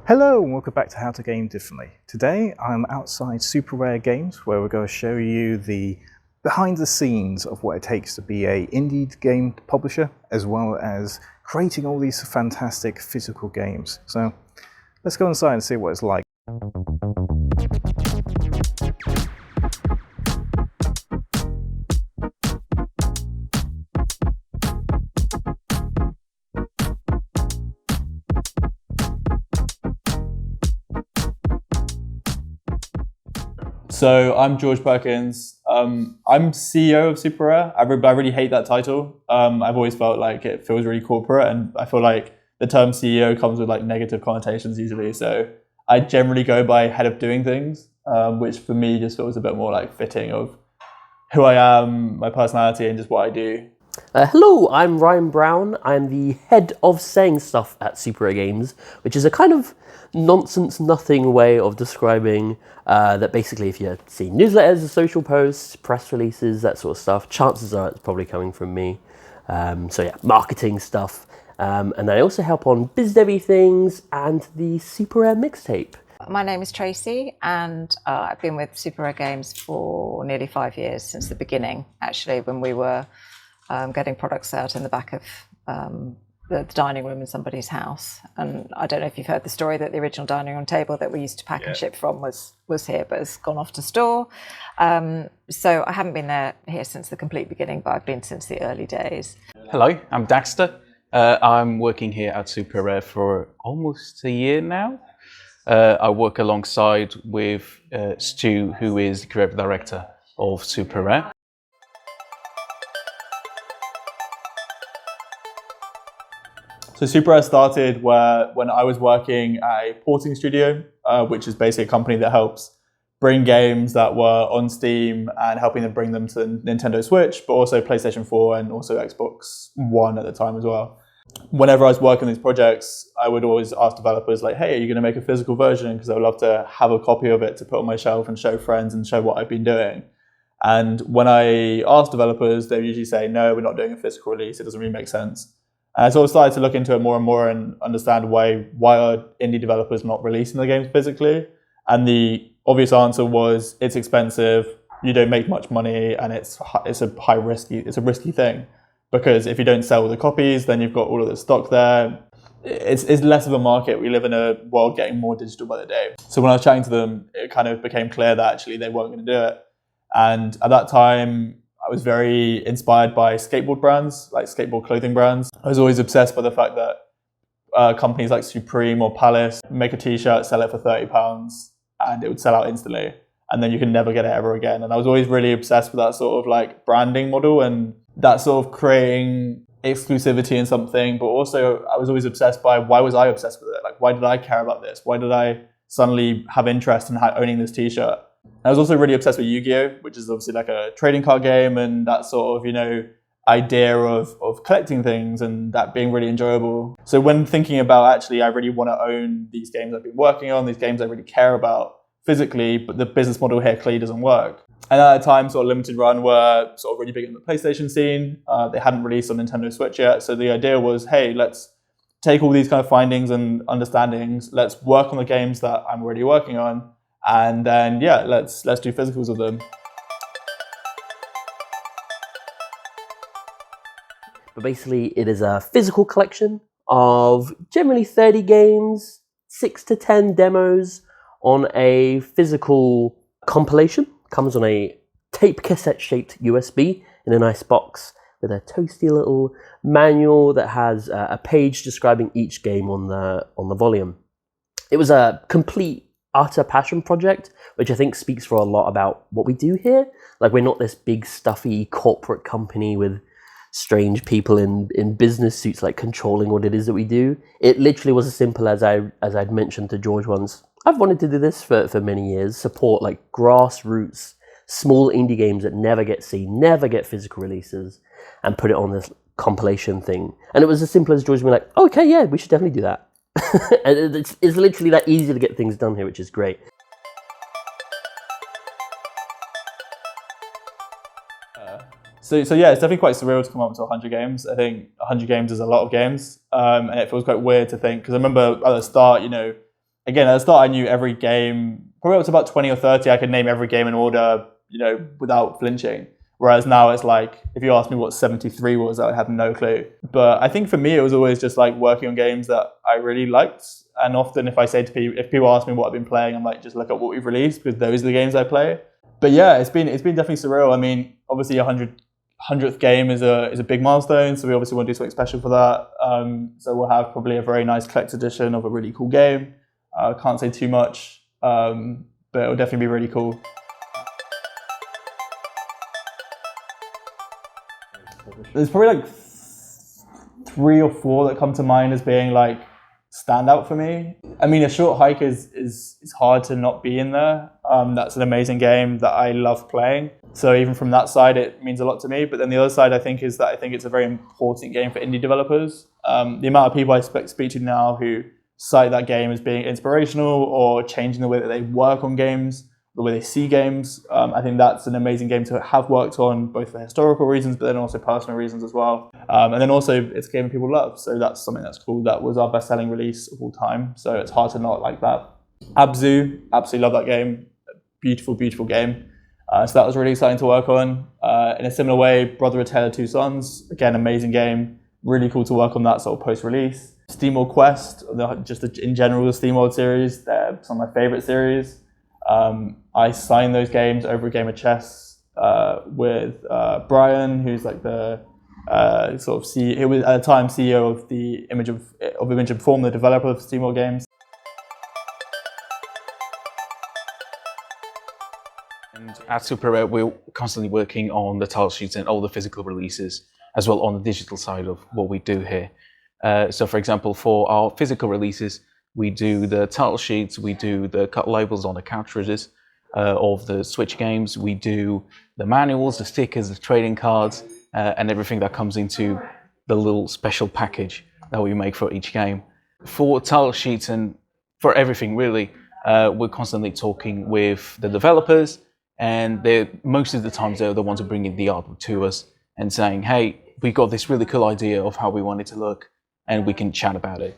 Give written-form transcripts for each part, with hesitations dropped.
Hello and welcome back to How to Game Differently. Today I'm outside Super Rare Games where we're going to show you the behind the scenes of what it takes to be an indie game publisher as well as creating all these fantastic physical games. So let's go inside and see what it's like. So I'm George Perkins. I'm CEO of Super Rare. I really hate that title. I've always felt like it feels really corporate, and I feel like the term CEO comes with like negative connotations usually. So I generally go by head of doing things, which for me just feels a bit more like fitting of who I am, my personality, and just what I do. Hello, I'm Ryan Brown. I'm the head of saying stuff at Super Rare Games, which is a kind of nonsense, nothing way of describing that basically if you see newsletters, social posts, press releases, that sort of stuff, chances are it's probably coming from me. So yeah, marketing stuff. And then I also help on BizDevy things and the Super Rare Mixtape. My name is Tracy, and I've been with Super Rare Games for nearly 5 years, since the beginning, actually, when we were getting products out in the back of the dining room in somebody's house. And I don't know if you've heard the story that the original dining room table that we used to pack and ship from was here, but has gone off to store. So I haven't been here since the complete beginning, but I've been since the early days. Hello, I'm Daxter. I'm working here at Super Rare for almost a year now. I work alongside with Stu, who is the creative director of Super Rare. So Super Rare started when I was working at a porting studio, which is basically a company that helps bring games that were on Steam and helping them bring them to Nintendo Switch, but also PlayStation 4 and also Xbox One at the time as well. Whenever I was working on these projects, I would always ask developers like, hey, are you going to make a physical version? Because I would love to have a copy of it to put on my shelf and show friends and show what I've been doing. And when I ask developers, they usually say, no, we're not doing a physical release. It doesn't really make sense. And I sort of started to look into it more and more and understand why are indie developers not releasing the games physically. And the obvious answer was it's expensive, you don't make much money, and it's a risky thing. Because if you don't sell the copies, then you've got all of the stock there. It's less of a market. We live in a world getting more digital by the day. So when I was chatting to them, it kind of became clear that actually they weren't going to do it. And at that time, I was very inspired by skateboard brands, like skateboard clothing brands. I was always obsessed by the fact that companies like Supreme or Palace make a t-shirt, sell it for £30, and it would sell out instantly. And then you can never get it ever again. And I was always really obsessed with that sort of like branding model and that sort of creating exclusivity in something. But also I was always obsessed by why was I obsessed with it? Like, why did I care about this? Why did I suddenly have interest in owning this t-shirt? I was also really obsessed with Yu-Gi-Oh!, which is obviously like a trading card game and that sort of, idea of collecting things and that being really enjoyable. So when thinking about actually, I really want to own these games I've been working on, these games I really care about physically, but the business model here clearly doesn't work. And at the time, sort of Limited Run were sort of really big in the PlayStation scene. They hadn't released on Nintendo Switch yet. So the idea was, hey, let's take all these kind of findings and understandings, let's work on the games that I'm already working on. And then, let's do physicals of them. But basically, it is a physical collection of generally 30 games, 6 to 10 demos on a physical compilation. Comes on a tape cassette shaped USB in a nice box with a toasty little manual that has a page describing each game on the volume. It was a complete utter passion project, which I think speaks for a lot about what we do here. Like, we're not this big stuffy corporate company with strange people in business suits like controlling what it is that we do. It literally was as simple as I'd mentioned to George once. I've wanted to do this for many years, support like grassroots, small indie games that never get seen, never get physical releases, and put it on this compilation thing. And it was as simple as George being like, oh, okay, yeah, we should definitely do that. And it's literally that easy to get things done here, which is great. So it's definitely quite surreal to come up to 100 games. I think 100 games is a lot of games, and it feels quite weird to think, because I remember at the start, again, at the start I knew every game, probably up to about 20 or 30, I could name every game in order, without flinching. Whereas now it's like, if you ask me what 73 was, I would have no clue. But I think for me, it was always just like working on games that I really liked. And often if people ask me what I've been playing, I'm like, just look at what we've released, because those are the games I play. But yeah, it's been definitely surreal. I mean, obviously 100th game is a big milestone, so we obviously want to do something special for that. So we'll have probably a very nice collector's edition of a really cool game. Can't say too much, but it'll definitely be really cool. There's probably like 3 or 4 that come to mind as being like standout for me. I mean, A Short Hike is hard to not be in there. That's an amazing game that I love playing. So even from that side, it means a lot to me. But then the other side, I think it's a very important game for indie developers. The amount of people I speak to now who cite that game as being inspirational or changing the way that they work on games, the way they see games. I think that's an amazing game to have worked on, both for historical reasons, but then also personal reasons as well. And then also it's a game people love. So that's something that's cool. That was our best-selling release of all time. So it's hard to not like that. Abzu, absolutely love that game. Beautiful, beautiful game. So that was really exciting to work on. In a similar way, Brother: A Tale of Two Sons, again, amazing game. Really cool to work on that sort of post-release. SteamWorld Quest, in general, the SteamWorld series, they're some of my favorite series. I signed those games over a game of chess with Brian, who's like the he was at the time CEO of the Image and Form, the developer of SteamWorld games. And at Super Rare, we're constantly working on the title sheets and all the physical releases, as well on the digital side of what we do here. So for example, for our physical releases, we do the title sheets, we do the cut labels on the cartridges of the Switch games, we do the manuals, the stickers, the trading cards, and everything that comes into the little special package that we make for each game. For title sheets and for everything really, we're constantly talking with the developers, and most of the times they're the ones who bring in the artwork to us and saying, hey, we got this really cool idea of how we want it to look, and we can chat about it.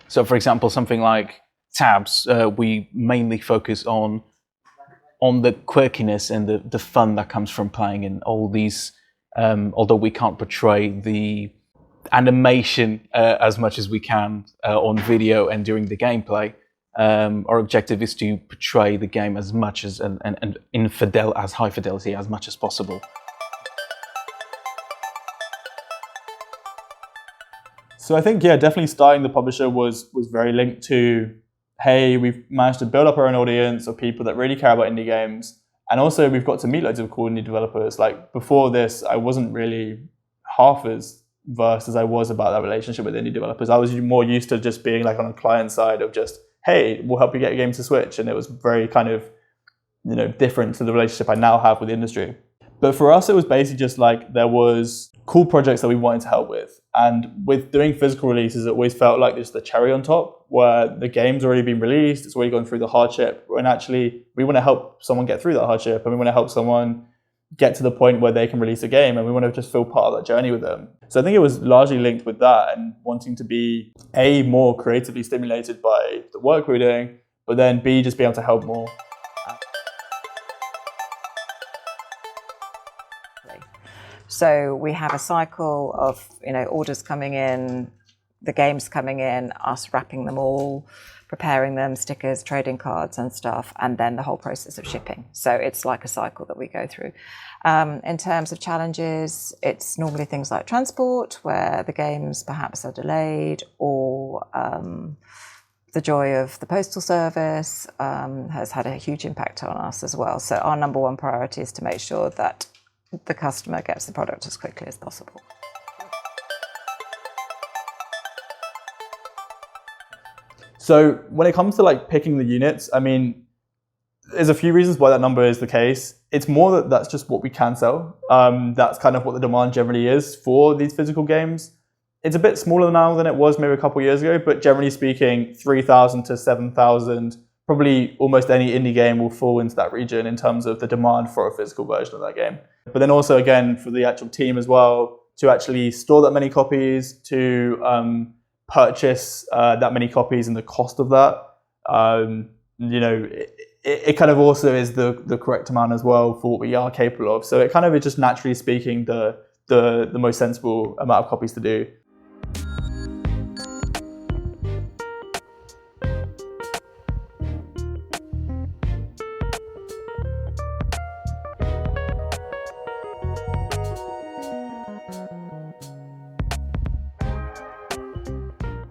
So for example, something like tabs, we mainly focus on the quirkiness and the fun that comes from playing in all these, although we can't portray the animation as much as we can on video and during the gameplay. Our objective is to portray the game as much as as high fidelity as much as possible. So I think, yeah, definitely starting the publisher was very linked to, hey, we've managed to build up our own audience of people that really care about indie games. And also we've got to meet loads of cool indie developers. Like before this, I wasn't really half as versed as I was about that relationship with indie developers. I was more used to just being like on a client side of just, hey, we'll help you get a game to Switch. And it was very kind of, different to the relationship I now have with the industry. But for us, it was basically just like there was cool projects that we wanted to help with. And with doing physical releases, it always felt like just the cherry on top, where the game's already been released, it's already gone through the hardship. And actually, we want to help someone get through that hardship, and we want to help someone get to the point where they can release a game, and we want to just feel part of that journey with them. So I think it was largely linked with that, and wanting to be A, more creatively stimulated by the work we're doing, but then B, just be able to help more. So we have a cycle of orders coming in, the games coming in, us wrapping them all, preparing them, stickers, trading cards and stuff, and then the whole process of shipping. So it's like a cycle that we go through. In terms of challenges, it's normally things like transport, where the games perhaps are delayed, or the joy of the postal service has had a huge impact on us as well. So our number one priority is to make sure that the customer gets the product as quickly as possible. So when it comes to like picking the units, I mean, there's a few reasons why that number is the case. It's more that that's just what we can sell. That's kind of what the demand generally is for these physical games. It's a bit smaller now than it was maybe a couple of years ago, but generally speaking, 3,000 to 7,000, probably almost any indie game will fall into that region in terms of the demand for a physical version of that game. But then also, again, for the actual team as well, to actually store that many copies, to purchase that many copies and the cost of that, You know, it kind of also is the correct amount as well for what we are capable of. So it kind of is just naturally speaking the most sensible amount of copies to do.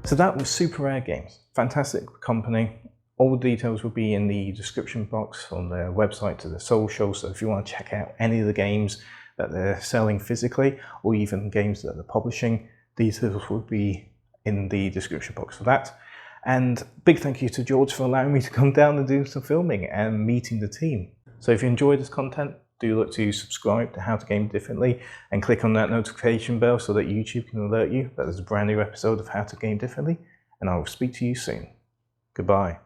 So that was Super Rare Games. Fantastic company. All the details will be in the description box on their website to the social. So if you want to check out any of the games that they're selling physically, or even games that they're publishing, details will be in the description box for that. And big thank you to George for allowing me to come down and do some filming and meeting the team. So if you enjoy this content, do look to subscribe to How to Game Differently and click on that notification bell so that YouTube can alert you that there's a brand new episode of How to Game Differently. And I will speak to you soon. Goodbye.